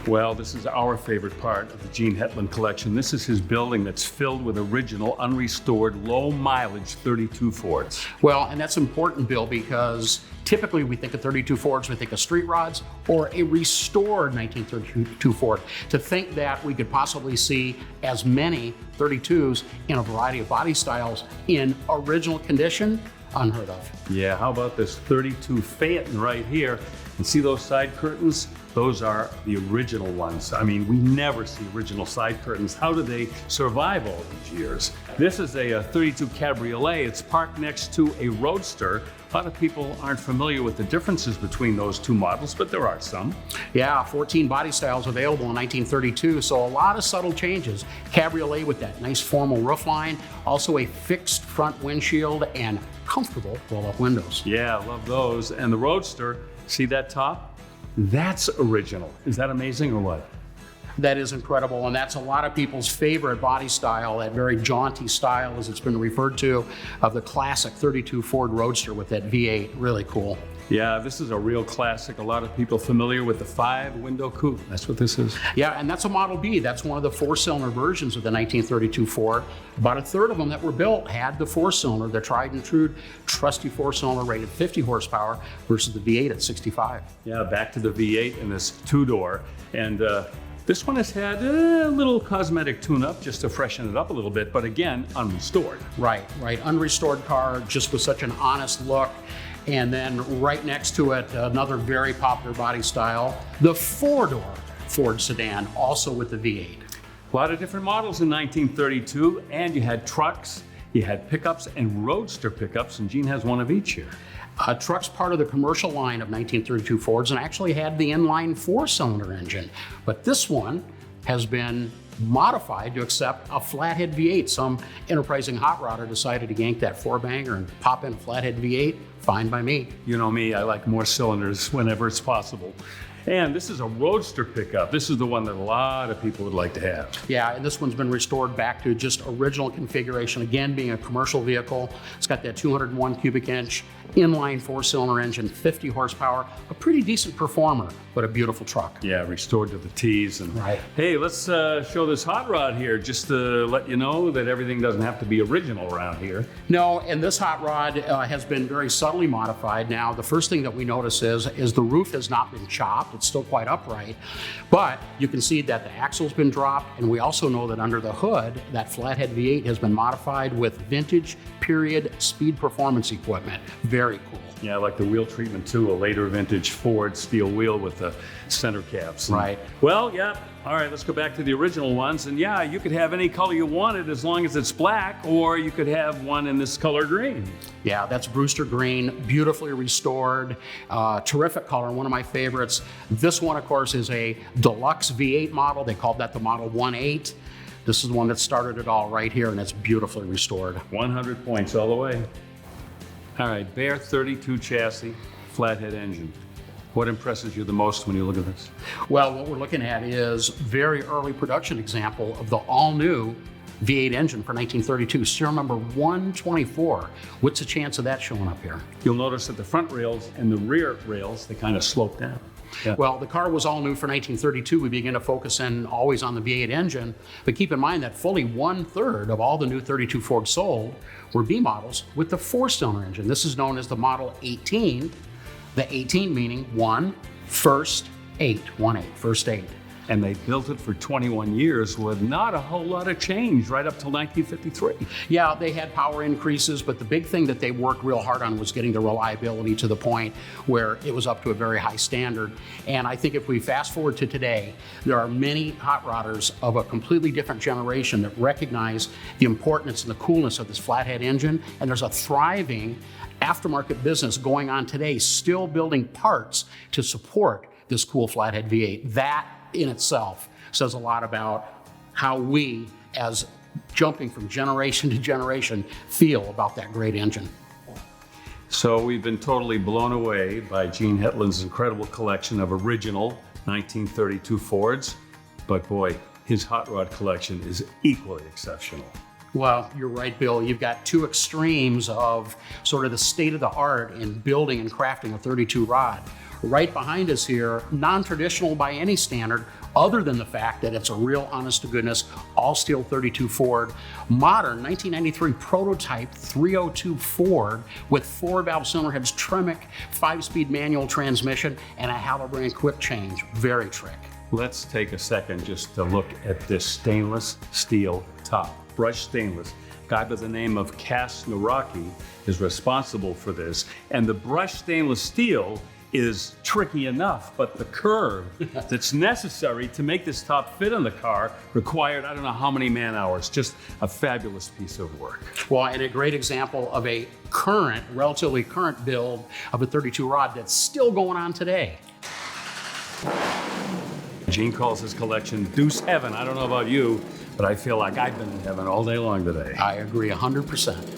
Well, this is our favorite part of the Gene Hetland collection. This is his building that's filled with original, unrestored, low-mileage 32 Fords. Well, and that's important, Bill, because typically we think of 32 Fords, we think of street rods or a restored 1932 Ford. To think that we could possibly see as many 32s in a variety of body styles in original condition, unheard of. Yeah, how about this 32 Phaeton right here? And see those side curtains? Those are the original ones. I mean, we never see original side curtains. How do they survive all these years? This is a 32 Cabriolet. It's parked next to a Roadster. A lot of people aren't familiar with the differences between those two models, but there are some. Yeah, 14 body styles available in 1932, so a lot of subtle changes. Cabriolet with that nice formal roofline, also a fixed front windshield and comfortable roll-up windows. Yeah, I love those. And the Roadster, see that top? That's original. Is that amazing or what? That is incredible, and that's a lot of people's favorite body style, that very jaunty style, as it's been referred to, of the classic 32 Ford Roadster with that V8. Really cool. Yeah, this is a real classic. A lot of people familiar with the 5-window coupe. That's what this is. Yeah, and that's a Model B. That's one of the 4-cylinder versions of the 1932 Ford. About a third of them that were built had the 4-cylinder, the tried and true, trusty 4-cylinder rated 50 horsepower versus the V8 at 65. Yeah, back to the V8 in this 2-door. And this one has had a little cosmetic tune-up just to freshen it up a little bit, but again, unrestored. Right. Unrestored car, just with such an honest look. And then right next to it, another very popular body style, the 4-door Ford sedan, also with the V8. A lot of different models in 1932, and you had trucks, you had pickups and Roadster pickups, and Gene has one of each here. Truck's part of the commercial line of 1932 Fords and actually had the inline 4-cylinder engine. But this one has been modified to accept a flathead V8. Some enterprising hot rodder decided to yank that 4-banger and pop in a flathead V8. Fine by me. You know me, I like more cylinders whenever it's possible. And this is a Roadster pickup. This is the one that a lot of people would like to have. Yeah, and this one's been restored back to just original configuration, again being a commercial vehicle. It's got that 201 cubic inch inline 4-cylinder engine, 50 horsepower, a pretty decent performer, but a beautiful truck. Yeah, restored to the T's. And right. Hey, let's show this hot rod here, just to let you know that everything doesn't have to be original around here. No, and this hot rod has been very subtly modified. Now, the first thing that we notice is the roof has not been chopped. It's still quite upright, but you can see that the axle's been dropped, and we also know that under the hood, that flathead V8 has been modified with vintage period speed performance equipment. Very cool. Yeah, I like the wheel treatment too, a later vintage Ford steel wheel with the center caps. Right. Well, yeah, all right, let's go back to the original ones. And yeah, you could have any color you wanted as long as it's black, or you could have one in this color green. Yeah, that's Brewster green, beautifully restored, terrific color, one of my favorites. This one, of course, is a deluxe V8 model. They called that the Model 1.8. This is the one that started it all right here, and it's beautifully restored. 100 points all the way. All right, Bear 32 chassis, flathead engine. What impresses you the most when you look at this? Well, what we're looking at is very early production example of the all-new V8 engine for 1932, serial number 124. What's the chance of that showing up here? You'll notice that the front rails and the rear rails, they kind of slope down. Yeah. Well, the car was all new for 1932. We begin to focus in always on the V8 engine, but keep in mind that fully 1/3 of all the new 32 Ford sold were B models with the 4-cylinder engine. This is known as the Model 18, the 18 meaning 1, first 8, 1-8, first 8. And they built it for 21 years with not a whole lot of change right up till 1953. Yeah, they had power increases, but the big thing that they worked real hard on was getting the reliability to the point where it was up to a very high standard. And I think if we fast forward to today, there are many hot rodders of a completely different generation that recognize the importance and the coolness of this flathead engine. And there's a thriving aftermarket business going on today, still building parts to support this cool flathead V8. That in itself says a lot about how we, as jumping from generation to generation, feel about that great engine. So we've been totally blown away by Gene Hetland's incredible collection of original 1932 Fords, but boy, his hot rod collection is equally exceptional. Well, you're right, Bill. You've got two extremes of sort of the state of the art in building and crafting a 32 rod. Right behind us here, non-traditional by any standard, other than the fact that it's a real honest-to-goodness all-steel 32 Ford, modern 1993 prototype 302 Ford with 4-valve cylinder heads, Tremec 5-speed manual transmission, and a Halloran quick change. Very trick. Let's take a second just to look at this stainless steel top, brushed stainless. A guy by the name of Cass Naraki is responsible for this, and the brushed stainless steel is tricky enough, but the curve that's necessary to make this top fit on the car required I don't know how many man hours. Just a fabulous piece of work. Well, and a great example of a current, relatively current build of a 32 rod that's still going on today. Gene calls his collection Deuceheaven. I don't know about you, but I feel like I've been in heaven all day long today. I agree 100%.